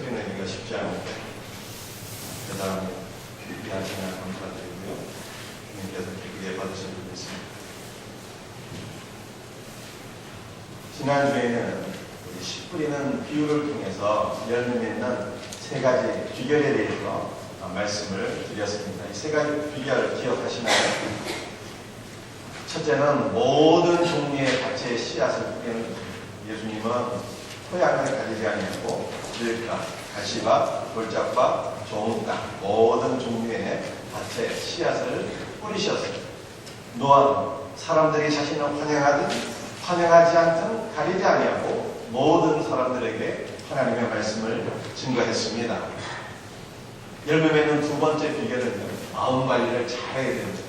설명하기가 쉽지 않은데 대단히 귀한 생각 감사드리고요. 주님께서 기쁘게 받으시면 좋겠습니다. 지난주에는 우리 씨 뿌리는 비유를 통해서 열매 맺는 세 가지 비결에 대해서 말씀을 드렸습니다. 이 세 가지 비결 기억하시나요? 첫째는 모든 종류의 가채의 씨앗을 뿌리는 것입니다. 예수님은 토양을 가리지 아니하고 들가, 가시밭, 돌짝밭, 좋은 땅 모든 종류의 밭에 씨앗을 뿌리셨어요. 또한 사람들이 자신을 환영하지 않든 가리지 아니하고 모든 사람들에게 하나님의 말씀을 증거했습니다. 열매 맺는 두 번째 비결은 마음 관리를 잘해야 됩니다.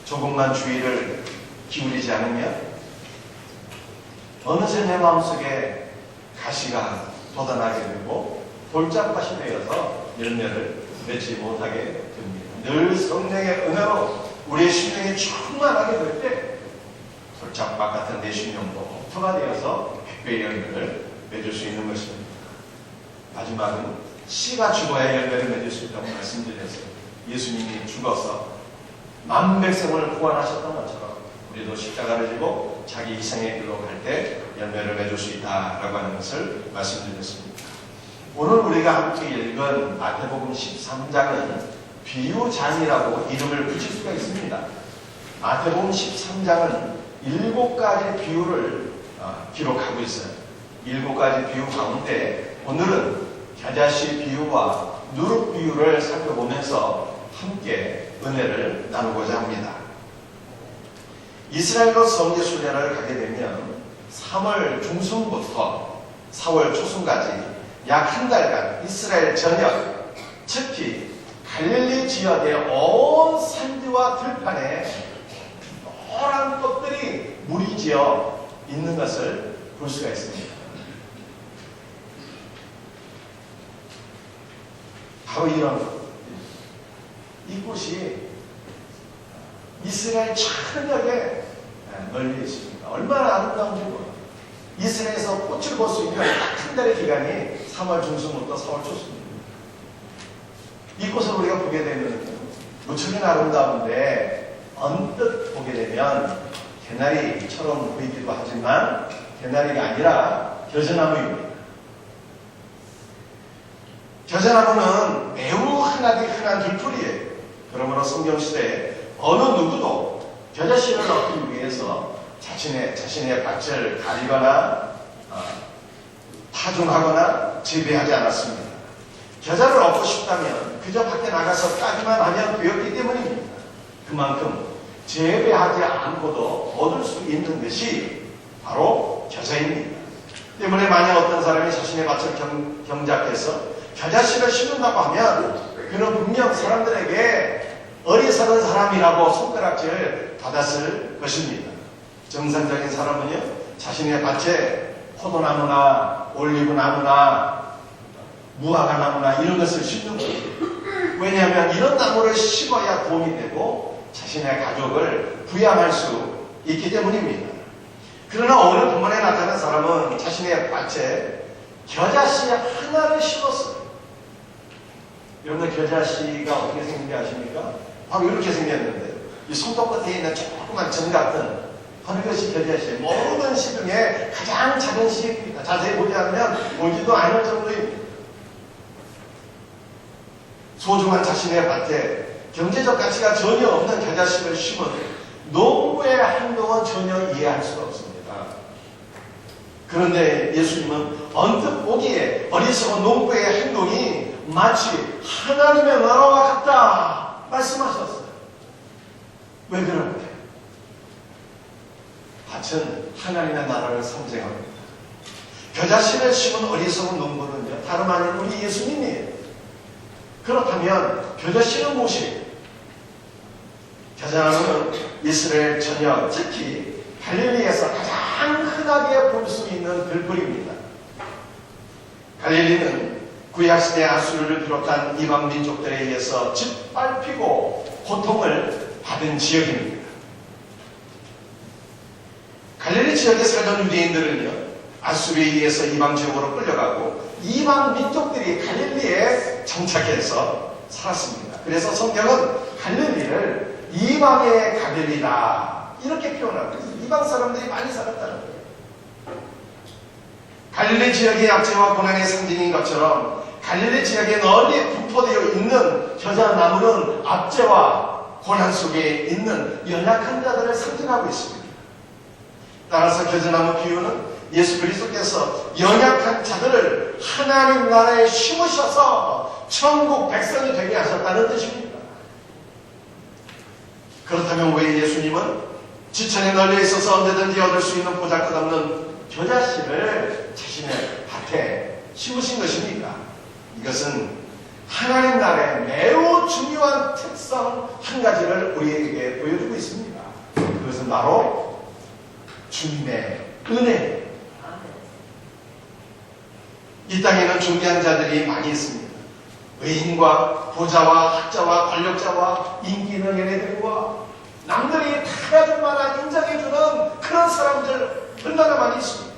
조금만 주의를 기울이지 않으면 어느새 내 마음속에 가시가 돋아나게 되고 돌짝밭이 되어서 열매를 맺지 못하게 됩니다. 늘 성령의 은혜로 우리의 심령이 충만하게 될 때 돌짝밭 같은 내 심령도 터가 되어서 백배의 열매를 맺을 수 있는 것입니다. 마지막은 씨가 죽어야 열매를 맺을 수 있다고 말씀드렸어요. 예수님이 죽어서 만백성을 구원하셨던 것처럼 우리도 십자가를 지고 자기 희생의 길로 갈 때 열매를 맺을 수 있다라고 하는 것을 말씀드렸습니다. 오늘 우리가 함께 읽은 마태복음 13장은 비유장이라고 이름을 붙일 수가 있습니다. 마태복음 13장은 7가지 비유를 기록하고 있어요. 7가지 비유 가운데 오늘은 겨자씨 비유와 누룩 비유를 살펴보면서 함께 은혜를 나누고자 합니다. 이스라엘로 성지순례를 가게 되면 3월 중순부터 4월 초순까지 약 한 달간 이스라엘 전역, 특히 갈릴리 지역의 온 산지와 들판에 노란 꽃들이 무리지어 있는 것을 볼 수가 있습니다. 바로 이런 이 꽃이 이스라엘 전역에 널려 있습니다. 얼마나 아름다운지 몰라요. 이스라엘에서 꽃을 볼 수 있는 한 달의 기간이 3월 중순부터 4월 초순입니다. 이 꽃을 우리가 보게 되면 무척이나 아름다운데 언뜻 보게 되면 개나리처럼 보이기도 하지만 개나리가 아니라 겨자나무입니다. 겨자나무는 매우 흔한 들풀이에요. 그러므로 성경시대에 어느 누구도 겨자씨를 얻기 위해서 자신의 밭을 가리거나 파종하거나 재배하지 않았습니다. 겨자를 얻고 싶다면 그저 밖에 나가서 따기만 하면 되었기 때문입니다. 그만큼 재배하지 않고도 얻을 수 있는 것이 바로 겨자입니다. 때문에 만약 어떤 사람이 자신의 밭을 경작해서 겨자씨를 심는다고 하면 그는 분명 사람들에게 어리석은 사람이라고 손가락질 받았을 것입니다. 정상적인 사람은요, 자신의 밭에 포도나무나 올리브나무나 무화과나무나 이런 것을 심는 거예요. 왜냐하면 이런 나무를 심어야 도움이 되고 자신의 가족을 부양할 수 있기 때문입니다. 그러나 오늘 본문에 나타난 사람은 자신의 밭에 겨자씨 하나를 심었어요. 여러분들 겨자씨가 어떻게 생긴지 아십니까? 바로 이렇게 생겼는데 이 손톱 끝에 있는 조그만 점 같은 바로 이것이 겨자씨예요. 모든 씨 중에 가장 작은 씨입니다. 자세히 보지 않으면 보지도 않을 정도입니다. 소중한 자신의 밭에 경제적 가치가 전혀 없는 겨자씨를 심은 농부의 행동은 전혀 이해할 수가 없습니다. 그런데 예수님은 언뜻 보기에 어리석은 농부의 행동이 마치 하나님의 나라와 같다 말씀하셨어요. 왜 그럴까요? 밭은 하나님의 나라를 상징합니다. 겨자씨를 심은 어리석은 농부는요, 다름 아닌 우리 예수님이에요. 그렇다면 겨자씨는 무엇이에요? 겨자나무는 이스라엘 전역, 특히 갈릴리에서 가장 흔하게 볼 수 있는 들풀입니다. 갈릴리는 구약시대 아수르를 비롯한 이방 민족들에 의해서 짓밟히고 고통을 받은 지역입니다. 갈릴리 지역에 살던 유대인들은요, 아수르에 의해서 이방 지역으로 끌려가고 이방 이방 민족들이 갈릴리에 정착해서 살았습니다. 그래서 성경은 갈릴리를 이방의 갈릴리다 이렇게 표현하고 있어요. 이방 사람들이 많이 살았다는 거예요. 갈릴리 지역의 약재와 고난의 상징인 것처럼 갈릴리 지역에 널리 분포되어 있는 겨자나무는 압제와 고난 속에 있는 연약한 자들을 상징하고 있습니다. 따라서 겨자나무 비유는 예수 그리스도께서 연약한 자들을 하나님 나라에 심으셔서 천국 백성이 되게 하셨다는 뜻입니다. 그렇다면 왜 예수님은 지천에 널려 있어서 언제든지 얻을 수 있는 보잘것없는 겨자씨를 자신의 밭에 심으신 것입니까? 이것은 하나님 나라의 매우 중요한 특성 한 가지를 우리에게 보여주고 있습니다. 그것은 바로 주님의 은혜. 이 땅에는 존귀한 자들이 많이 있습니다. 의인과 부자와 학자와 권력자와 인기 있는 연예들과 남들이 다 가질 만한 인정해주는 그런 사람들 얼마나 많이 있습니다.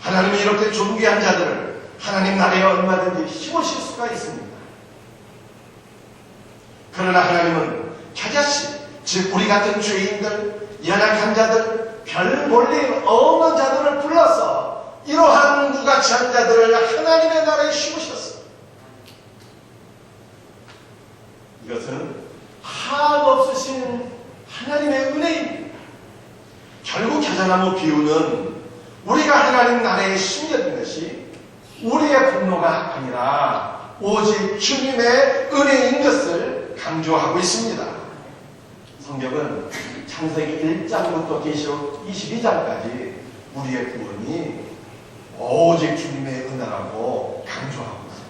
하나님이 이렇게 존귀한 자들을 하나님 나라에 얼마든지 심으실 수가 있습니다. 그러나 하나님은 겨자씨, 즉 우리 같은 죄인들, 연약한 자들, 별 볼일 없는 자들을 불러서 이러한 무가치한 자들을 하나님의 나라에 심으셨어요. 이것은 한없으신 하나님의 은혜입니다. 결국 겨자나무 비유는 우리가 하나님 나라에 심겨진 것이 우리의 공로가 아니라 오직 주님의 은혜인 것을 강조하고 있습니다. 성경은 창세기 1장부터 계시록 22장까지 우리의 구원이 오직 주님의 은혜라고 강조하고 있습니다.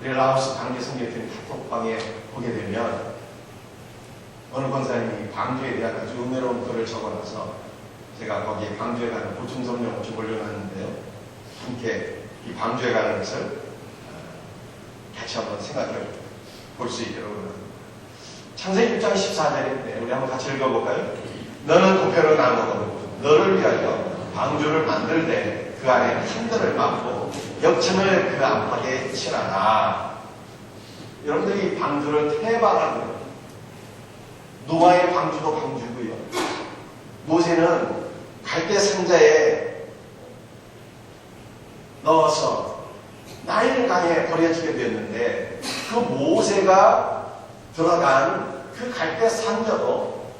우리 라오스 방제 성경팀 카톡방에 보게 되면 어느 권사님이 방주에 대한 아주 은혜로운 글을 적어놔서 제가 거기에 방주에 가는 보충성령을 좀 올려놨는데요. 함께 이 방주에 가는 것을 같이 한번 생각해 볼 수 있도록 합니다. 창세기 6장 14절인데 우리 한번 같이 읽어볼까요? 너는 도표로 나무고 너를 위하여 방주를 만들되 그 안에 한들을 막고 역청을 그 안팎에 칠하라. 여러분들이 방주를 태바라고 해요. 노아의 방주도 방주고요. 모세는 갈대 상자에 넣어서 나일강에 버려지게 되었는데 그 모세가 들어간 그 갈대 상자도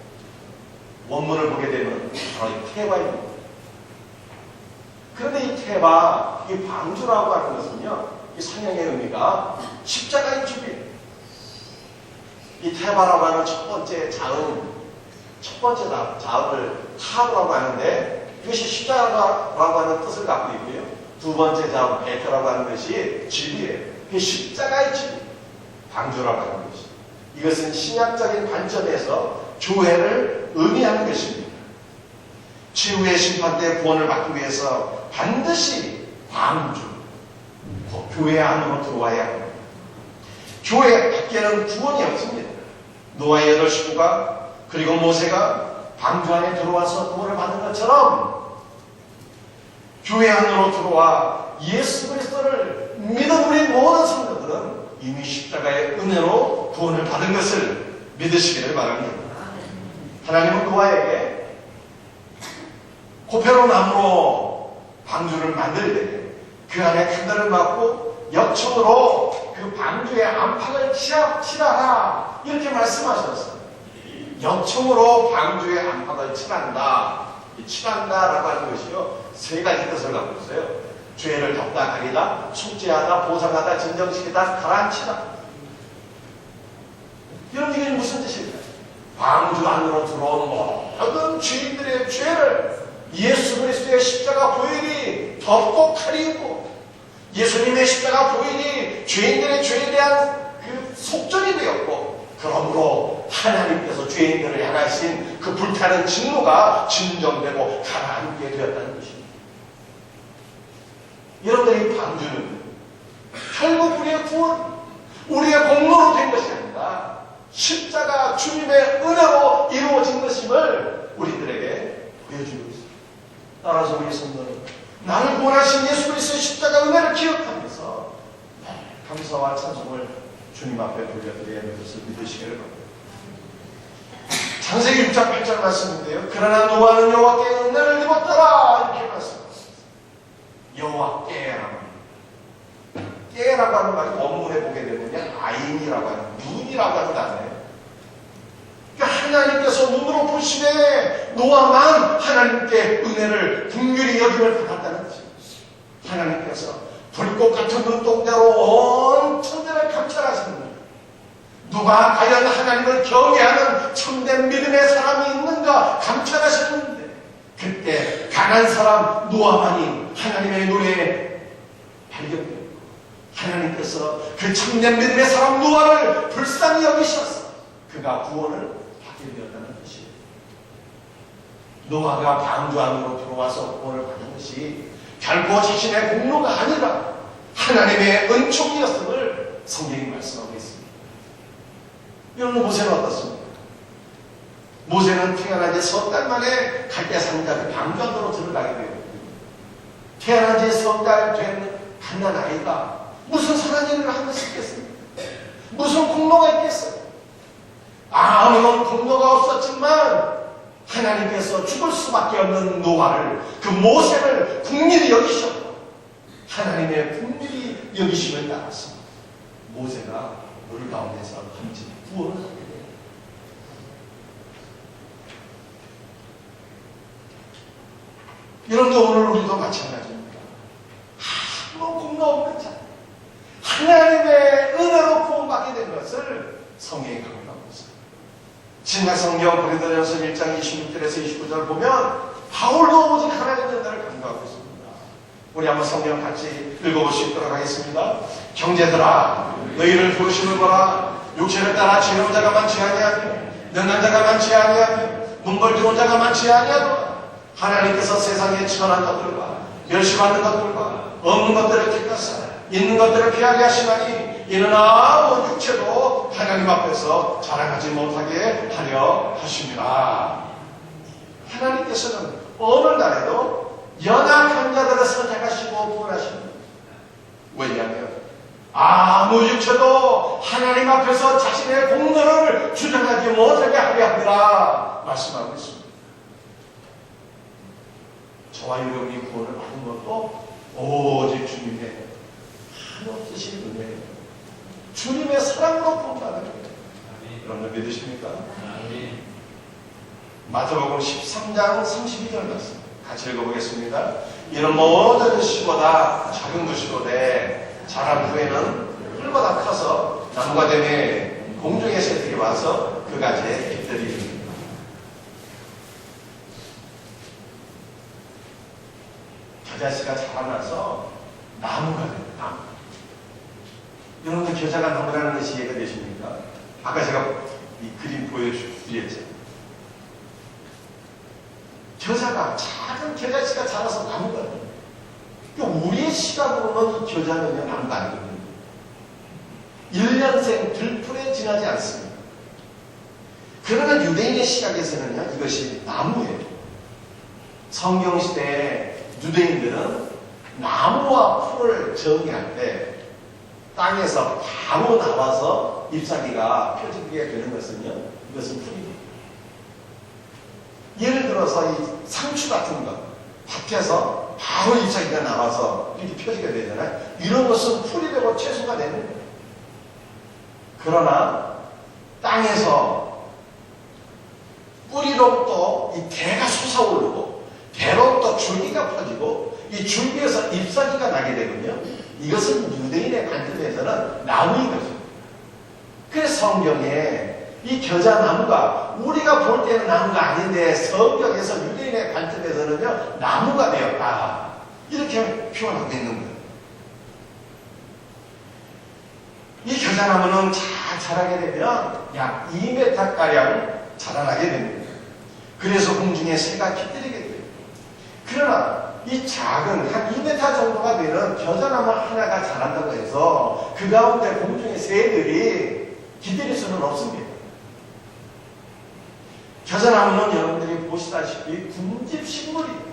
원문을 보게 되면 바로 이 태바입니다. 그런데 이 태바, 이 방주라고 하는 것은요, 이 성경의 의미가 십자가의 주비. 이 태바라고 하는 첫 번째 자음, 첫 번째 자음을 타브라고 하는데 이것이 십자가라고 하는 뜻을 갖고 있고요. 두 번째 자음, 베터라고 하는 것이 집이에요. 이 십자가의 집, 방주라고 하는 것이. 이것은 신약적인 관점에서 교회를 의미하는 것입니다. 최후의 심판 때 구원을 받기 위해서 반드시 방주, 교회 안으로 들어와야 합니다. 교회 밖에는 구원이 없습니다. 노아의 8 식구가 그리고 모세가 방주 안에 들어와서 구원을 받는 것처럼 교회 안으로 들어와 예수 그리스도를 믿은 우리 모든 성도들은 이미 십자가의 은혜로 구원을 받은 것을 믿으시기를 바랍니다. 하나님은 노아에게 고페로 나무로 방주를 만들 때 그 안에 칸들을 막고 역청으로 그 방주의 안팎을 칠하라 이렇게 말씀하셨어요. 역청으로 방주의 안팎을 칠한다. 이 칠한다라고 하는 것이요 3가지 뜻을 갖고 있어요. 죄를 덮다, 가리다, 속죄하다, 보상하다, 진정시키다, 가라앉히다. 이런 얘기는 무슨 뜻일까요? 방주 안으로 들어온 모든 죄인들의 죄를 예수 그리스도의 십자가 보혈이 덮고 가리우고 예수님의 십자가 보혈이 죄인들의 죄에 대한 그 속전이 되었고 그러므로 하나님께서 죄인들을 향하신 그 불타는 진노가 진정되고 가라앉게 되었다는 것입니다. 여러분들의 방주는 결국 우리의 구원, 우리의 공로로 된 것이 아니라 십자가 주님의 은혜로 이루어진 것임을 우리들에게 보여주고 있습니다. 따라서 우리 성도는 나를 구원하신 예수 그리스도의 십자가 은혜를 기억하면서 감사와 찬송을 주님 앞에 돌려드려야 할 것을 믿으시기를 바랍니다. 창세기 6장 8절 말씀인데요. 그러나 노아는 여호와께 은혜를 입었더라 이렇게 말씀하셨습니다. 여호와께라고 깨라고 하는 말이 원문에 보게 되면 아인이라고 하는 눈이라고 하는 단어예요. 그러니까 하나님께서 눈으로 보시되 노아만 하나님께 은혜를 긍휼히 여김을 받았다는 것입니다. 하나님께서 불꽃 같은 눈동자로 온 천대를 감찰하시는 거예요. 누가 과연 하나님을 경외하는 참된 믿음의 사람이 있는가 감찰하셨는데 그때 강한 사람 노아만이 하나님의 눈에 발견되었고 하나님께서 그 참된 믿음의 사람 노아를 불쌍히 여기셔서 그가 구원을 받게 되었다는 것이에요. 노아가 방주 안으로 들어와서 구원을 받은 것이 결코 자신의 공로가 아니라 하나님의 은총이었음을 성경이 말씀하고 있습니다. 여러분 모세는 어떻습니까? 모세는 태어난 지 석 달 만에 갈대산까지 방주 안으로 들어가게 되었거든요. 태어난 지 석 달 된 갓난 아이가 무슨 선한 일을 하고 싶겠습니까? 무슨 공로가 있겠어요? 아무런 공로가 없었지만 하나님께서 죽을 수밖에 없는 노아를 그 모세를 긍휼히 여기셨고 하나님의 긍휼히 여기심을 따라서 모세가 물 가운데서 한지 구원을 하게 돼요. 여러분들 오늘 우리도 마찬가지입니다. 아무 공로 없는 자 하나님의 은혜로 구원받게 된 것을 성경이 강조하고 있습니다. 신약 성경 고린도전서 1장 26절에서 29절 보면 바울도 오직 하나님의 은혜를 강조하고 있습니다. 우리 한번 성경 같이 읽어볼 수 있도록 하겠습니다. 형제들아 너희를 부르심을 보라. 육체를 따라 지혜로운 자가 많지 아니하며 능한 자가 많지 아니하며 문벌 들어온 자가 많지 아니하노라. 하나님께서 세상에 천한 것들과 멸시받는 것들과 없는 것들을 택하사 있는 것들을 피하게 하시나니 이는 아무 육체도 하나님 앞에서 자랑하지 못하게 하려 하십니다. 하나님께서는 어느 날에도 연약한 자들을 선택하시고 구원하십니다. 왜냐하면 아무 육체도 하나님 앞에서 자신의 공로를 주장하지 못하게 하려 합니다. 말씀하고 있습니다. 저와 여러분이 구원을 받은 것도 오직 주님의 한없으신 은혜예요. 주님의 사랑으로 구원받은 거예요. 여러분들 믿으십니까? 마태복음 13장 32절 말씀 같이 읽어보겠습니다. 이는 모든 시보다 작은 것이로되 자란 후에는 풀보다 커서 나무가 되매 공중의 새들이 와서 그 가지에 깃들이니 겨자씨가 자라나서 나무가 돼요. 나무. 여러분들 겨자가 나무라는 것이 이해가 되십니까? 아까 제가 이 그림 보여드렸죠. 겨자가 작은 겨자씨가 자라서 나무가 돼요. 우리의 시각으로는 이 겨자는요 나무가 아니거든요. 1년생 들풀에 지나지 않습니다. 그러나 유대인의 시각에서는요 이것이 나무예요. 성경시대에 유대인들은 나무와 풀을 정의할 때 땅에서 바로 나와서 잎사귀가 펴지게 되는 것은요, 이것은 풀입니다. 예를 들어서 이 상추 같은 것, 밭에서 바로 잎사귀가 나와서 이렇게 펴지게 되잖아요. 이런 것은 풀이 되고 채소가 되는 거예요. 그러나 땅에서 뿌리로부터 이 대가 솟아오르고 대로부터 줄기가 퍼지고 이 줄기에서 잎사귀가 나게 되군요. 이것은 유대인의 관점에서는 나무인 거죠. 그래서 성경에 이 겨자나무가 우리가 볼 때는 나무가 아닌데 성경에서 유대인의 관점에서는요 나무가 되었다 이렇게 표현하고 있는 거예요. 이 겨자나무는 잘 자라게 되면 약 2m가량 자라나게 됩니다. 그래서 공중에 새가 깃들이게 돼요. 그러나 이 작은 한 2m 정도가 되는 겨자나무 하나가 자란다고 해서 그 가운데 공중의 새들이 깃들일 수는 없습니다. 겨자나무는 여러분들이 보시다시피 군집식물이에요.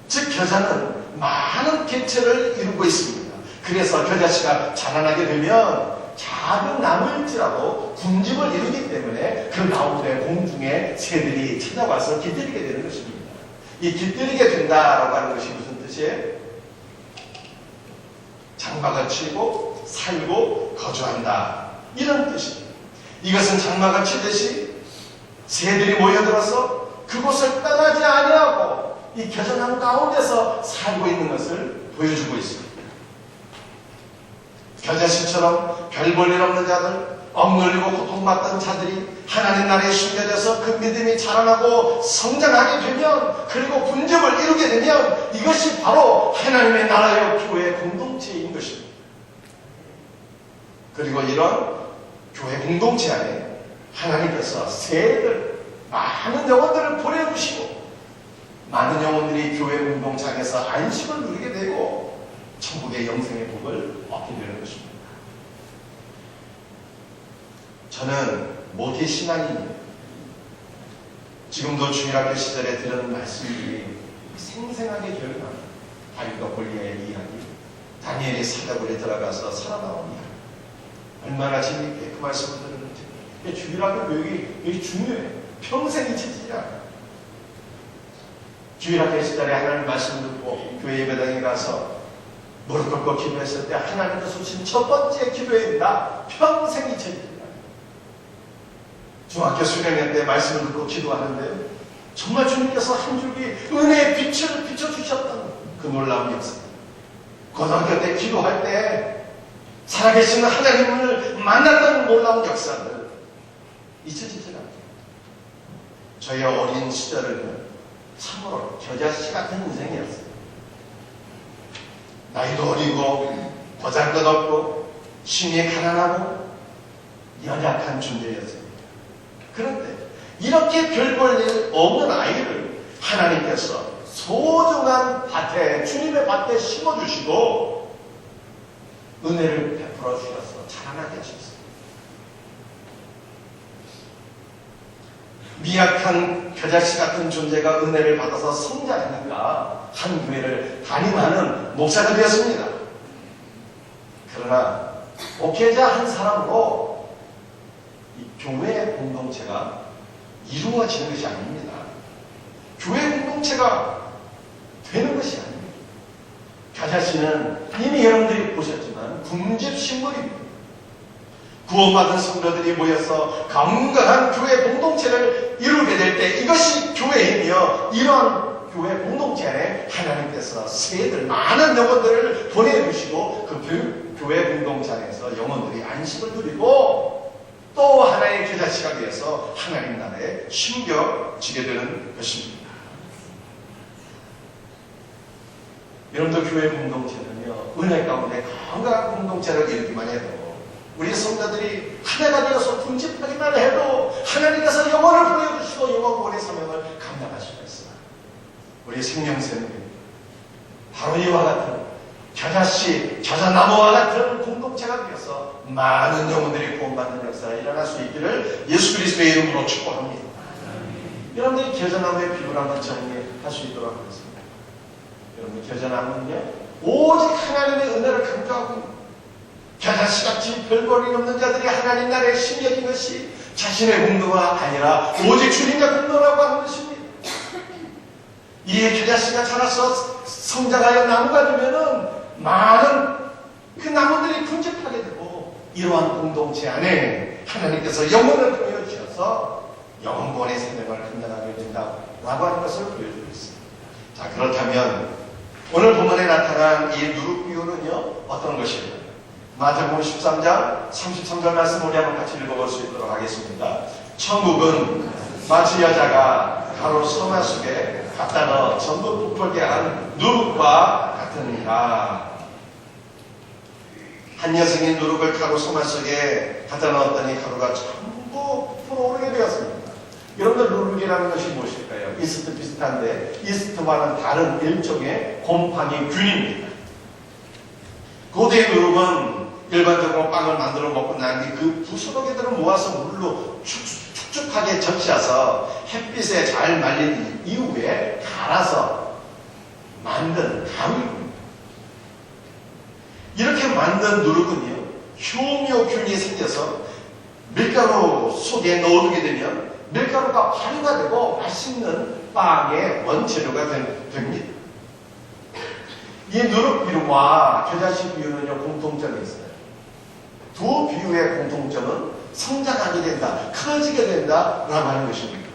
즉 겨자는 많은 객체를 이루고 있습니다. 그래서 겨자씨가 자라나게 되면 작은 나무일지라도 군집을 이루기 때문에 그 나무들의 공중에 새들이 찾아와서 깃들이게 되는 것입니다. 이 깃들이게 된다라고 하는 것이 무슨 뜻이에요? 장막을 치고 살고 거주한다, 이런 뜻입니다. 이것은 장막을 치듯이 새들이 모여들어서 그곳을 떠나지 아니하고 이 겨자나무 가운데서 살고 있는 것을 보여주고 있습니다. 겨자씨처럼 별 볼 일 없는 자들, 억눌리고 고통받던 자들이 하나님 나라에 숨겨져서 그 믿음이 자라나고 성장하게 되면, 그리고 군집을 이루게 되면 이것이 바로 하나님의 나라의 교회 공동체인 것입니다. 그리고 이런 교회 공동체 안에 하나님께서 새들, 많은 영혼들을 보내주시고 많은 영혼들이 교회 공동체 안에서 안식을 누리게 되고 천국의 영생의 복을 얻게 되는 것입니다. 저는 모태 신앙인입니다. 지금도 주일학교 시절에 들은 말씀들이 생생하게 기억납니다. 다윗과 골리앗의 이야기, 다니엘이 사자굴에 들어가서 살아나온 이야기, 얼마나 재미있게 그 말씀을 들었는지. 주일학교 교육이 중요해요. 평생 잊혀지지 않아요. 주일학교 시절에 하나님 말씀을 듣고 교회 예배당에 가서 무릎 꿇고 기도했을 때 하나님께서 주신 첫 번째 기도입니다. 평생 잊혀지지 않아요. 중학교 수련회 때 말씀을 듣고 기도하는데 정말 주님께서 한 줄기 은혜의 빛을 비춰주셨던 그 놀라운 역사. 고등학교 때 기도할 때 살아계신 하나님을 만났던 놀라운 역사들 잊혀지지 않아요. 저희 어린 시절은 참으로 겨자씨 같은 인생이었어요. 나이도 어리고 보잘것없고 심히 가난하고 연약한 존재였습니다. 그런데 이렇게 별 볼 일 없는 아이를 하나님께서 소중한 밭에, 주님의 밭에 심어주시고 은혜를 베풀어 주셔서 자라나게 하셨습니다. 미약한 겨자씨 같은 존재가 은혜를 받아서 성장하니까 한 교회를 담임하는 목사가 되었습니다. 그러나 목회자 한 사람으로 이 교회 공동체가 이루어지는 것이 아닙니다. 교회 공동체가 되는 것이 아닙니다. 겨자씨는 이미 여러분들이 보셨지만 군집식물입니다. 구원받은 성도들이 모여서 강건한 교회 공동체를 이루게 될 때 이것이 교회이며, 이러한 교회 공동체 안에 하나님께서 새들, 많은 영혼들을 보내주시고 그 교회 공동체 안에서 영혼들이 안식을 누리고 또 하나의 겨자씨가 되어서 하나님 나라에 심겨지게 되는 것입니다. 여러분들 교회 공동체는요, 은혜 가운데 건강한 공동체를 이루기만 해도, 우리 성도들이 하나가 되어서 군집하기만 해도 하나님께서 영혼을 보여주시고 영혼구원의 사명을 감당할 수가 있어요. 우리 생명샘이 바로 이와 같은 겨자씨, 겨자나무와 같은 공동체가 되어서 많은 영혼들이 구원받는 역사가 일어날 수 있기를 예수 그리스도의 이름으로 축복합니다. 여러분들이 겨자나무의 비유를 한번 정리할 수 있도록 하겠습니다. 여러분, 겨자나무는요, 오직 하나님의 은혜를 강조하고 있습니다. 겨자씨같이 별볼이 없는 자들이 하나님 나라에 심겨진 것이 자신의 공로가 아니라 오직 주님의 공로라고 하는 것입니다. 이 겨자씨가 자라서 성장하여 나무가 되면은 많은 그 나무들이 군집하게 되고, 이러한 공동체 안에 하나님께서 영혼을 보여주셔서 영혼구원의 사명을 감당하게 된다고 하는 것을 보여주고 있습니다. 자, 그렇다면 오늘 본문에 나타난 이 누룩비유는요, 어떤 것일까요? 마태복음 13장 33절 말씀 우리 한번 같이 읽어볼 수 있도록 하겠습니다. 천국은 마치 여자가 가로 서마 속에 갖다 넣어 전부 부풀게 한 누룩과 같으니라. 한 여성이 누룩을 가로 서마 속에 갖다 넣었더니 가루가 전부 부풀어오르게 되었습니다. 여러분들, 누룩이라는 것이 무엇일까요? 이스트 비슷한데 이스트와는 다른 일종의 곰팡이 균입니다. 고대의 누룩은 일반적으로 빵을 만들어 먹고 난 뒤 그 부스러기들을 모아서 물로 축축하게 적셔서 햇빛에 잘 말린 이후에 갈아서 만든 가루입니다. 이렇게 만든 누룩은요, 효묘균이 생겨서 밀가루 속에 넣어두게 되면 밀가루가 발효가 되고 맛있는 빵의 원재료가 됩니다. 이 누룩비유와 겨자씨 비유는요, 공통점이 있어요. 두 비유의 공통점은 성장하게 된다, 커지게 된다 라고 하는 것입니다.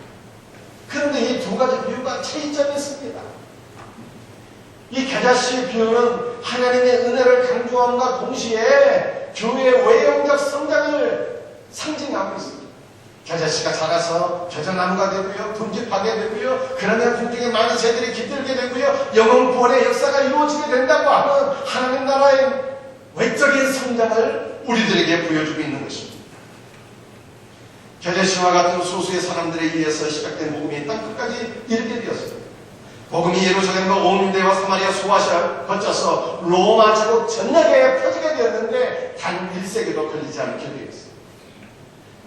그런데 이 두 가지 비유가 차이점이 있습니다. 이 겨자씨 비유는 하나님의 은혜를 강조함과 동시에 교회의 외형적 성장을 상징하고 있습니다. 겨자씨가 자라서 겨자나무가 되고요, 둥집하게 되고요, 그러면 궁중에 많은 새들이 깃들게 되고요, 영혼 구원의 역사가 이루어지게 된다고 하는 하나님 나라의 외적인 성장을 우리들에게 보여주고 있는 것입니다. 겨자씨와 같은 소수의 사람들에 의해서 시작된 복음이 땅끝까지 이르게 되었습니다. 복음이 예루살렘과 온 유대와 사마리아 소아시아를 거쳐서 로마 제국 전역에 퍼지게 되었는데 단 1세기도 걸리지 않게 되었습니다.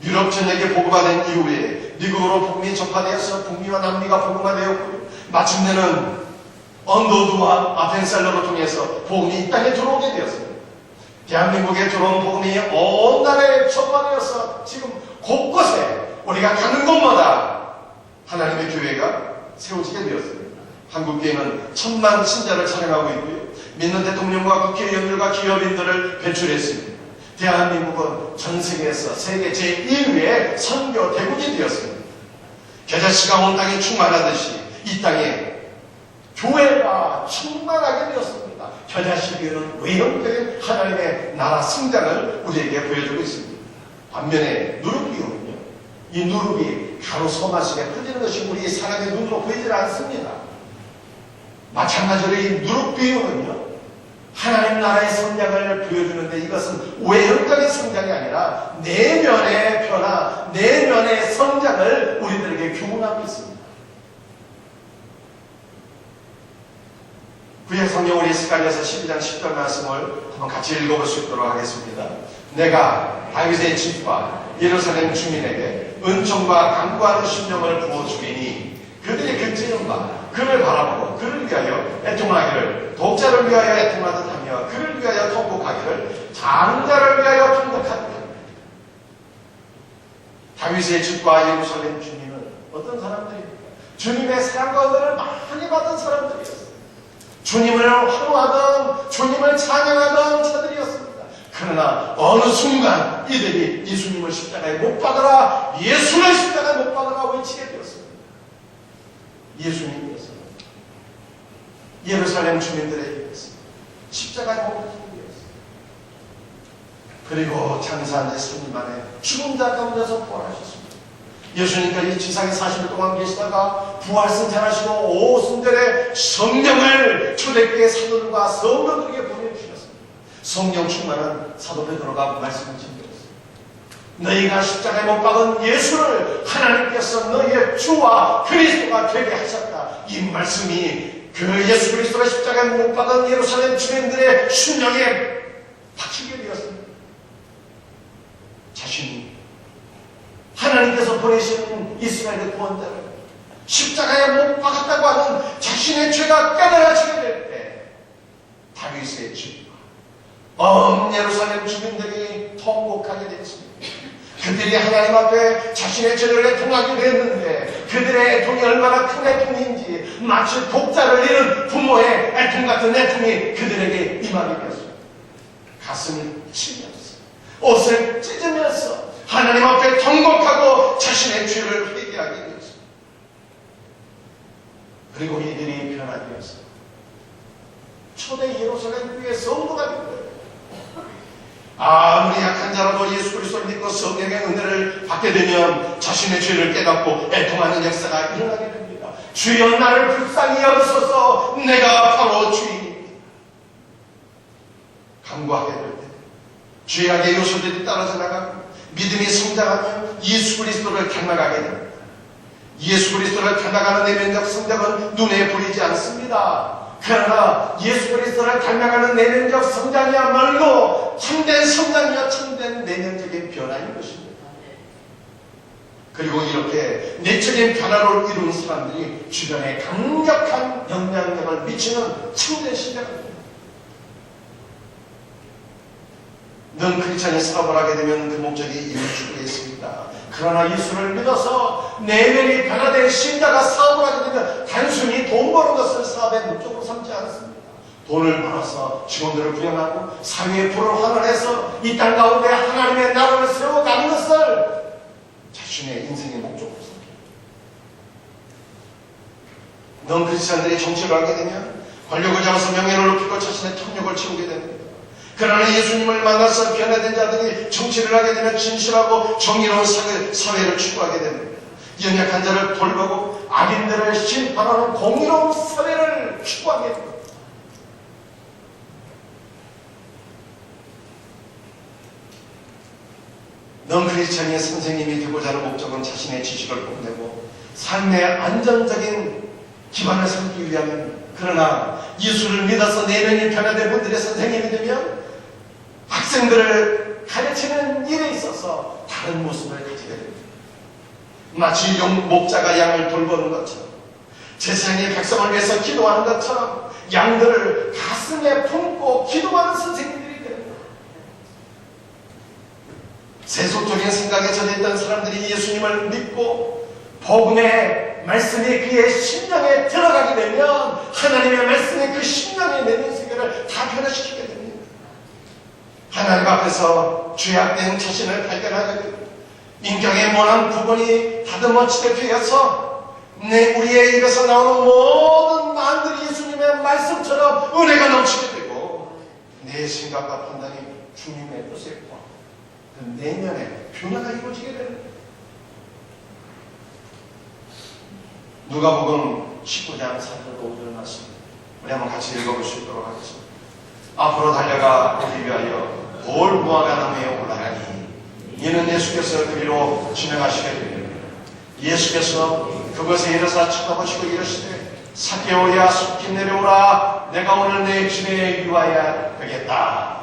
유럽 전역에 복음화된 이후에 미국으로 복음이 전파되어서 북미와 남미가 복음화되었고요. 마침내는 언더우드와 아펜셀러를 통해서 복음이 이 땅에 들어오게 되었습니다. 대한민국에 들어온 복음이 온 나라에 전파되어서 지금 곳곳에 우리가 가는 곳마다 하나님의 교회가 세워지게 되었습니다. 한국교회는 1000만 신자를 촬영하고 있고요. 믿는 대통령과 국회의원들과 기업인들을 배출했습니다. 대한민국은 전 세계에서 세계 제1위의 선교 대국이 되었습니다. 겨자씨가 온 땅에 충만하듯이 이 땅에 교회가 충만하게 되었습니다. 겨자씨 비유는 외형적인 하나님의 나라 성장을 우리에게 보여주고 있습니다. 반면에 누룩 비유는요, 이 누룩이 가루 소마 속에 퍼지는 것이 우리 사람의 눈으로 보이질 않습니다. 마찬가지로 이 누룩 비유는요, 하나님 나라의 성장을 보여주는데 이것은 외형적인 성장이 아니라 내면의 변화, 내면의 성장을 우리들에게 교훈하고 있습니다. 구약 성경 우리 스가랴서 12장 10절 말씀을 한번 같이 읽어볼 수 있도록 하겠습니다. 내가 다윗의 집과 예루살렘 주민에게 은총과 간구하는 심령을 부어주리니 그들이 그치는 바 그를 바라보고 그를 위하여 애통하기를, 독자를 위하여 애통하듯 하며 그를 위하여 통곡하기를, 장자를 위하여 통곡하듯 하며. 다윗의 집과 예루살렘 주민은 어떤 사람들입니까? 주님의 사랑과 은혜를 많이 받은 사람들이었어요. 주님을 환호하던, 주님을 찬양하던 자들이었습니다. 그러나 어느 순간 이들이 예수님을 십자가에 못 박으라, 예수를 십자가에 못 박으라 외치게 되었습니다. 예수님께서 예루살렘 주민들에 의해서 십자가에 못 박히게 되었습니다. 그리고 장사한 지 3일 만에 죽은 자 가운데서 부활하셨습니다. 예수님께서 이 지상에 40일 동안 계시다가 부활 승천하시고 오순절에 성령을 초대교회 사도들과 성도들에게 보내주셨습니다. 성령 충만한 사도 베드로가 말씀을 전했습니다. 너희가 십자가에 못 박은 예수를 하나님께서 너희의 주와 그리스도가 되게 하셨다. 이 말씀이 그 예수 그리스도가 십자가에 못 박은 예루살렘 주민들의 심령에 박히게 되었습니다. 자신이 하나님께서 보내신 이스라엘의 구원자를 십자가에 못 박았다고 하는 자신의 죄가 깨달아지게 될 때 다윗의 집과 온 예루살렘 주민들이 통곡하게 됐습니다. 그들이 하나님 앞에 자신의 죄를 애통하게 됐는데 그들의 애통이 얼마나 큰 애통인지 마치 독자를 잃은 부모의 애통 같은 애통이 그들에게 임하게 되었습니다. 가슴이 치면서 옷을 찢으면서 하나님 앞에 통곡하고 자신의 죄를 회개하게 되었습니다. 그리고 이들이 변화되어서 초대 예루살렘 교회의 성도가 된 거예요. 아무리 약한 자라도 예수 그리스도를 믿고 성령의 은혜를 받게 되면 자신의 죄를 깨닫고 애통하는 역사가 일어나게 됩니다. 주여 나를 불쌍히 여기소서, 내가 바로 주인입니다. 간구하게 될 때 죄악의 요소들이 떨어져 나가고 믿음이 성장하며 예수 그리스도를 닮아가게 됩니다. 예수 그리스도를 닮아가는 내면적 성장은 눈에 보이지 않습니다. 그러나 예수 그리스도를 닮아가는 내면적 성장이야말로 참된 성장이야 참된 내면적인 변화인 것입니다. 그리고 이렇게 내적인 변화를 이룬 사람들이 주변에 강력한 영향력을 미치는 참된 신자가 됩니다. 넌 크리스찬이 사업을 하게 되면 그 목적이 이루어지고 있습니다. 그러나 예수를 믿어서 내면이 변화된 신자가 사업을 하게 되면 단순히 돈 버는 것을 사업의 목적으로 삼지 않습니다. 돈을 벌어서 직원들을 부양하고 사회의 불을 환원해서 이 땅 가운데 하나님의 나라를 세워가는 것을 자신의 인생의 목적으로 삼습니다. 넌 크리스찬들이 정치를 하게 되면 권력을 잡아서 명예를 높이고 자신의 탐욕을 채우게 됩니다. 그러나 예수님을 만나서 변화된 자들이 정치를 하게 되면 진실하고 정의로운 사회를 추구하게 됩니다. 연약한 자를 돌보고 악인들을 심판하는 공의로운 사회를 추구하게 됩니다. 넌 크리스찬의 선생님이 되고자 하는 목적은 자신의 지식을 뽐내고 삶의 안정적인 기반을 삼기 위함입니다. 그러나 예수를 믿어서 내면이 변화된 분들의 선생님이 되면 학생들을 가르치는 일에 있어서 다른 모습을 가지게 됩니다. 마치 목자가 양을 돌보는 것처럼, 제사장이 백성을 위해서 기도하는 것처럼 양들을 가슴에 품고 기도하는 선생님들이 됩니다. 세속적인 생각에 젖어있던 사람들이 예수님을 믿고 복음의 말씀이 그의 심령에 들어가게 되면 하나님의 말씀이 그 심령의 내면 세계를 다 변화시키게 됩니다. 하나님 앞에서 죄악된 자신을 발견하게 됩니다. 인격의 모난 부분이 다듬어지게 되어서 우리의 입에서 나오는 모든 말들이 예수님의 말씀처럼 은혜가 넘치게 되고 내 생각과 판단이 주님의 뜻에 그 내면의 변화가 이루어지게 됩니다. 누가복음 19장 4절 5절 말씀 우리 한번 같이 읽어볼 수 있도록 하겠습니다. 앞으로 달려가 오기 위하여 돌 무화과 나무에 올라가니 이는 예수께서 그리로 지나가시게 됩니다. 예수께서 그것에 일어서 쳐다보시고 이르시되 삭개오야 속히 내려오라 내가 오늘 내 집에 유하여야 되겠다.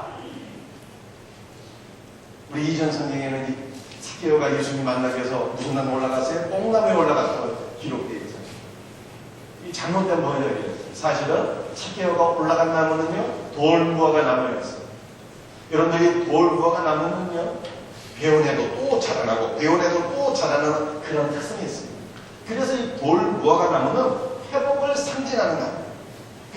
우리 이전 성경에는 삭개오가 예수님 만나기 위해서 무슨 나무 올라갔어요? 뽕나무에 올라갔다고 기록되어 있잖아요. 이 잘못된 번역이에요. 사실은 삭개오가 올라간 나무는요 돌무화과 나무였어요. 여러분들이 돌무화과 나무는요 배운에도 또 자라나고 배운에도 또 자라나는 그런 특성이 있습니다. 그래서 이 돌무화과 나무는 회복을 상징하는 나무.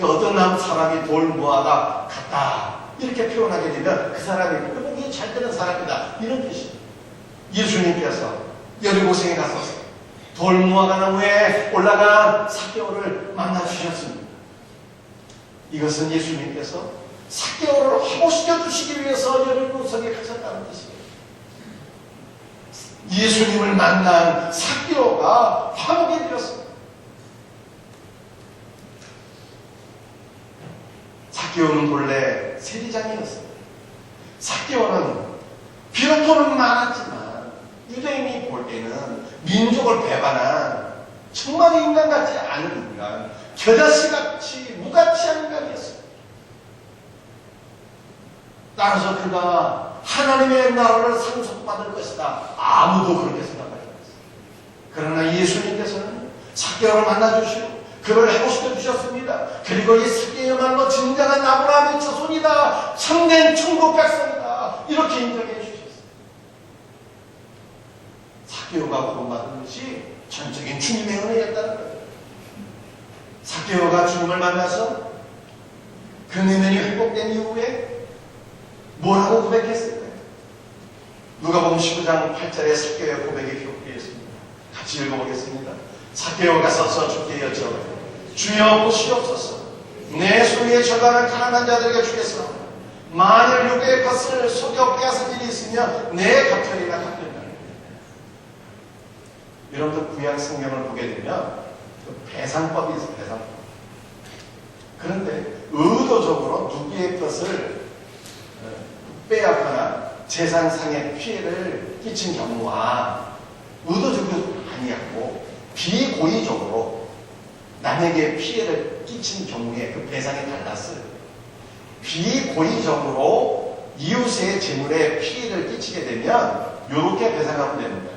어떤 사람이 돌무화과 같다 이렇게 표현하게 되면 그 사람이 회복이 잘 되는 사람이다 이런 뜻입니다. 예수님께서 여리고성에 가서 돌무화과 나무에 올라간 삭개오를 만나주셨습니다. 이것은 예수님께서 삭개오를 화목시켜 주시기 위해서 여리고성에 가셨다는 뜻입니다. 예수님을 만난 삭개오가 화목이 되었습니다. 삭개오는 본래 세리장이었습니다. 삭개오는 비록 돈은 많았지만 유대인이 볼 때는 민족을 배반한 정말 인간 같지 않은 인간, 겨자씨같이 무가치한 인간이었습니다. 따라서 그가 하나님의 나라를 상속받을 것이다. 아무도 그렇게 생각하지 않았습니다. 그러나 예수님께서는 삭개오를 만나주시고 그를 회복시켜 주셨습니다. 그리고 이 삭개오야말로 진정한 아브라함의 자손이다. 참된 천국 백성이다. 이렇게 인정해 주셨습니다. 삭개오가 구원받은 것이 전적인 주님의 은혜였다는 거예요. 삭개오가 주님을 만나서 그 내면이 회복된 이후에 뭐라고 고백했을까요? 누가복음 19장 8절에 삭개오의 고백이 기록되어 있습니다. 같이 읽어보겠습니다. 삭개오가 서서 주께 여쭤요. 주여 보시옵소서. 내 소유에 절반을 가난한 자들에게 주겠어. 만일 육의 것을 속여 빼앗은 일이 있으면 내 갚으리라 갚는다. 여러분들 구약 성경을 보게 되면 배상법이 있어요. 배상법. 그런데 의도적으로 누구의 것을 빼앗거나 재산상의 피해를 끼친 경우와 의도적으로 아니었고 비고의적으로 남에게 피해를 끼친 경우에 그 배상이 달랐어요. 비고의적으로 이웃의 재물에 피해를 끼치게 되면 이렇게 배상하면 되는 거예요.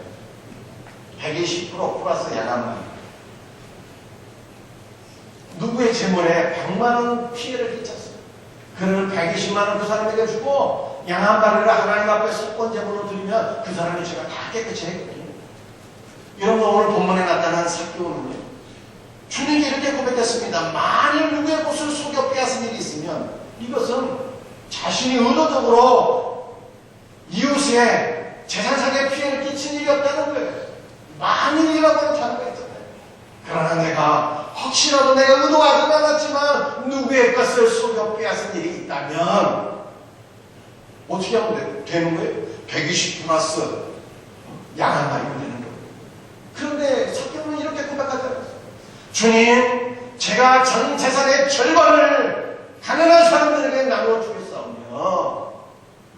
120% 플러스 양한만. 누구의 재물에 100만 원 피해를 끼쳤어요. 그는 120만 원 그 사람에게 주고 양 한 마리를 하나님 앞에 속건 제물로 드리면 그 사람의 죄가 다 깨끗이 했거든요. 여러분, 오늘 본문에 나타난 삭개오는요, 주님이 이렇게 고백했습니다. 만일 누구의 곳을 속여 빼앗은 일이 있으면 이것은 자신이 의도적으로 이웃의 재산상의 피해를 끼친 일이 없다는 거예요. 만일이라고 하는 단어가 있잖아요. 그러나 내가 혹시라도 내가 의도하지 않았지만 누구의 것을 속여 빼앗은 일이 있다면 어떻게 하면 되는 거예요? 120 플러스 양 한 마리가 되는 거예요. 그런데 삭개오는 이렇게 고백하잖아요. 주님, 제가 전 재산의 절반을 가난한 사람들에게 나눠주겠사오며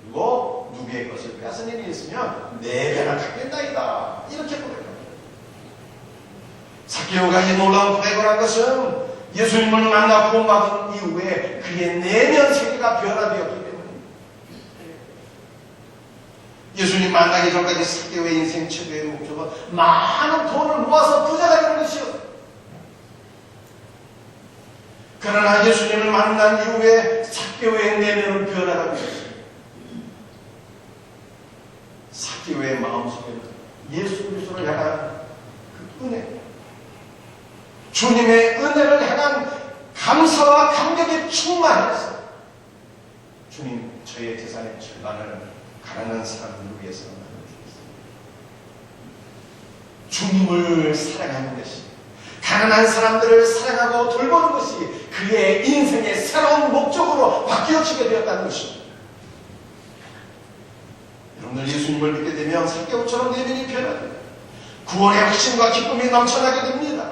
그리고 누구의 것을 빼앗은 일이 있으면 4배나 갚겠나이다. 이렇게 고백합니다. 삭개오가 이 놀라운 고백을 한 것은 예수님을 만나 구원받은 이후에 그의 내면 세계가 변화되었기 때문입니다. 예수님 만나기 전까지 삭개오의 인생 최고의 목적은 많은 돈을 모아서 부자가 되는 것이었어요. 그러나 예수님을 만난 이후에 삭개오의 내면은 변화가 되었어요. 삭개오의 마음속에는 예수 그리스도를 향한 그 은혜, 주님의 은혜를 향한 감사와 감격에 충만해서 주님, 저의 재산의 절반을 가난한 사람들을 위해서 나눠주겠습니다. 주님을 사랑하는 것이, 가난한 사람들을 사랑하고 돌보는 것이 그의 인생의 새로운 목적으로 바뀌어지게 되었다는 것입니다. 여러분들, 예수님을 믿게 되면 삭개오처럼 내면이 변화됩니다. 구원의 확신과 기쁨이 넘쳐나게 됩니다.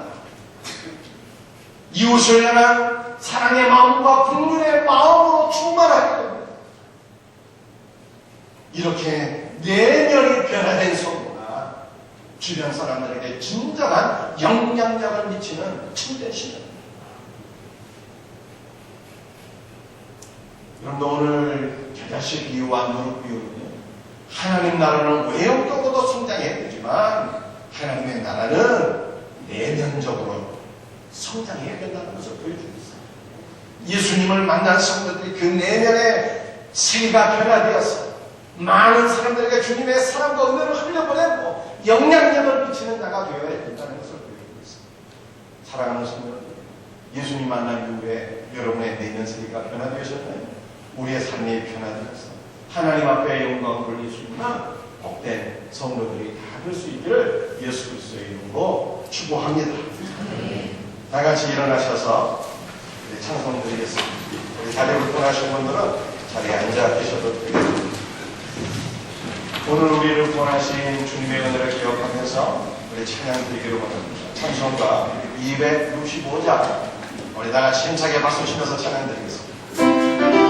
이웃을 향한 사랑의 마음과 긍휼의 마음으로 충만하게 됩니다. 이렇게 내면이 변화된 성도가 주변 사람들에게 진정한 영향력을 미치는 참된 신앙입니다. 여러분도 오늘 겨자씨 비유와 누룩 비유는요, 하나님 나라는 외형적으로도 성장해야 되지만 하나님의 나라는 내면적으로 성장해야 된다는 것을 보여주고 있어요. 예수님을 만난 성도들이 그 내면의 세계가 변화되어서 많은 사람들에게 주님의 사랑과 은혜를 흘려보내고 영향력을 미치는 자가 되어야 된다는 것을 보여주고 있습니다. 사랑하는 성도들, 예수님 만난 이후에 여러분의 내면 세계가 변화되셨나요? 우리의 삶이 변화되어서 하나님 앞에 영광을 돌릴 수 있는 복된 성도들이 다 될 수 있기를 예수 그리스도의 이름으로 축복합니다. 다 같이 일어나셔서 찬송 드리겠습니다. 우리 자리에 불편하신 분들은 자리에 앉아 계셔도 되겠습니다. 오늘 우리를 구원하신 주님의 은혜를 기억하면서 우리 찬양 드리기로 원합니다. 찬송가 265장, 우리 다 같이 힘차게 박수 치면서 찬양 드리겠습니다. Yeah.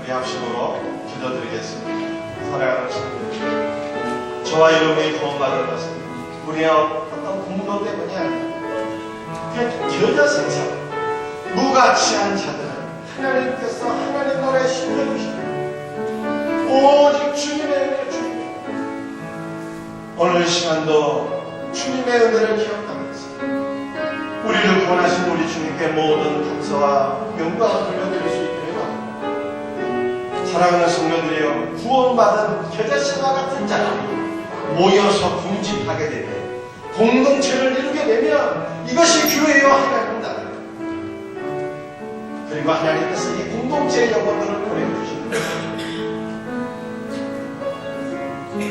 우리 합심으로 기도드리겠습니다. 사랑하는 성도, 저와 여러분이 구원받은 것은 우리의 어떤 공로 때문이 아니라 겨자생선 무가치한 자들은 하나님께서 하나님 나라에 심겨주시는 오직 주님의 은혜를 주시고, 오늘 시간도 주님의 은혜를 기억하면서 우리를 구원하신 우리 주님께 모든 감사와 영광을 돌려드릴 수 있도록 합니다. 사랑하는 성도들이여, 구원받은 겨자씨와 같은 자들이 모여서 궁집하게 되면, 공동체를 이루게 되면 이것이 교회요 하나님 나라. 그리고 하나님께서 이 공동체의 영혼들을 보내주시는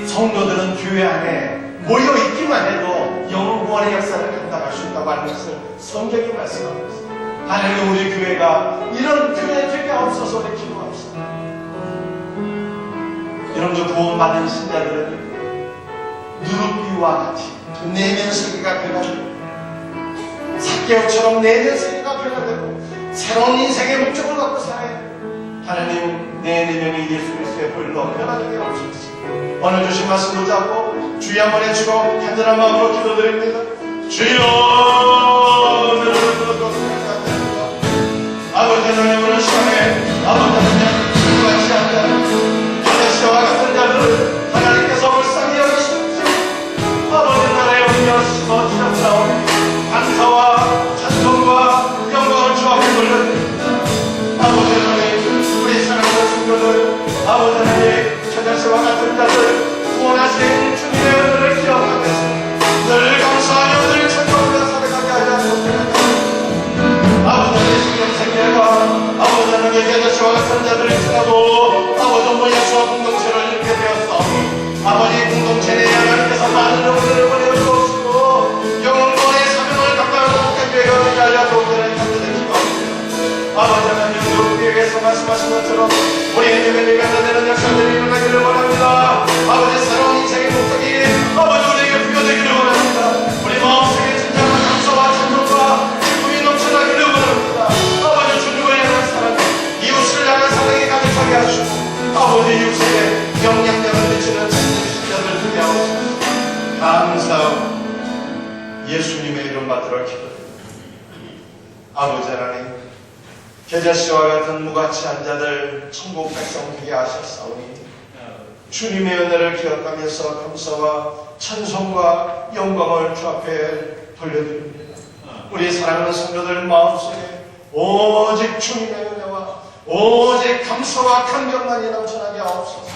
성도들은 교회 안에 모여있기만 해도 영원의 역사를 감당할 수 있다고 하는 것을 성경이 말씀하고 있습니다. 하나님, 우리 교회가 이런 교회 되게 없어서 우리 기도합시다. 여러분들, 구원받은 신자들은 누룩비와 같이 내면 세계가 변화되고, 삭개오처럼 내면 세계가 변화되고 새로운 인생의 목적을 갖고 살아야 돼요. 하나님, 내 내면이 예수 그리스도의 보혈로 변화되게 하옵소서. 오늘 주신 말씀 붙잡고 주여 한번 해주고 간절한 마음으로 기도드립니다. 주여, 아버지 하나님, 오늘 시간에 아버지 하나님, 누구같이 한다 겨자씨와 같은 자들을 하나님께서 불쌍히 여기시옵소서. 아버지 나라에 옮겨 심어 주셨사오니 감사와 찬송과 영광을 주 앞에 돌려드립니다. 아버지 하나님, 우리 사랑하는 성도들, 아버지 하나님, 겨자씨와 같은 자들 구원하신 주님의 은혜를 기억하면서 늘 감사하며 늘 찬송하며 살아가게 하여 주옵소서. 아버지 하나님, 생명생애가 아버지 하나님, 겨자씨와 같은 자들이 지나도 아버지 모여서 공동체를 이루게 되었사오니 아버지 공동체 내에 하나님께서 많은 영혼들을 보내어 주옵시고 영혼권의 사명을 감당하고 복되게 하여 주옵소서. 아버지 하나님, 우리에게서 말씀하신 것처럼 우리의 내면이 변화되는 역사들이 일어나기를 원합니다. 아버지, 새로운 인생의 목적이 아버지 우리에게 부여되기를 원합니다. 우리 마음속에 진정한 감사와 찬송과 기쁨이 넘쳐나기를 원합니다. 아버지, 주님을 향한 사랑, 이웃을 향한 사랑이 가득하게 하시고 아버지 이웃에게 영향력을 미치는 신자들 되게 하옵소서. 감사하고 예수님의 이름 받들어 기도드립니다. 아버지 하나님, 겨자씨와 같은 무가치한 자들 천국 백성 되게 하셨사오니 주님의 은혜를 기억하면서 감사와 찬송과 영광을 주 앞에 돌려드립니다. 우리 사랑하는 성도들 마음속에 오직 주님의 은혜와 오직 감사와 감격만이 넘쳐나게 하옵소서.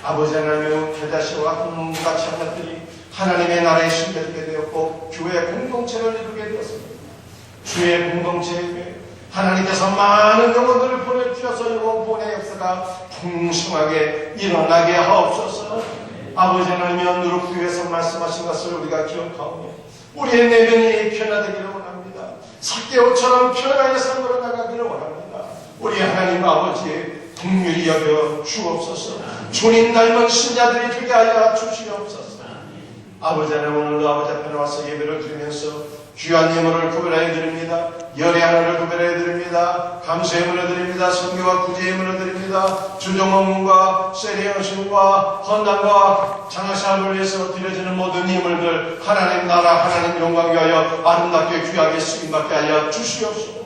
아버지 하나님, 겨자씨와 같은 무가치한 자들이 하나님의 나라에 심겨지게 되었고 교회 공동체를 이루게 되었습니다. 주의 공동체에 하나님께서 많은 영혼들을 보내주셔서 영혼 보내 역사가 풍성하게 일어나게 하옵소서. 아버지 하나님, 누룩교회에서 말씀하신 것을 우리가 기억하오며 우리의 내면이 변화되기를 원합니다. 삭개오처럼 변화의 삶으로 나가기를 원합니다. 우리 하나님 아버지의 긍휼히 여겨 주옵소서. 주님 닮은 신자들이 되게 하여 주시옵소서. 아버지 하나님, 오늘도 아버지 앞에 나와서 예배를 드리면서 귀한 예물을 구별하여 드립니다. 열의 하나를 구별하여 드립니다. 감사 예물을 드립니다. 성교와 구제 예물을 드립니다. 주정원문과 세례여신과 헌당과 장학사업을 위해서 드려지는 모든 예물들 하나님 나라 하나님 영광 위하여 아름답게 귀하게 쓰임받게 하여 주시옵소서.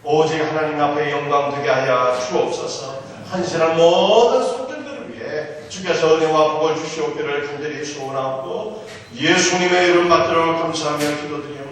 오직 하나님 앞에 영광 되게 하여 주옵소서. 한실한 모든 손들들을 위해 주께서 은혜와 복을 주시옵기를 간절히 소원하고 예수님의 이름 받들어 감사하며 기도드려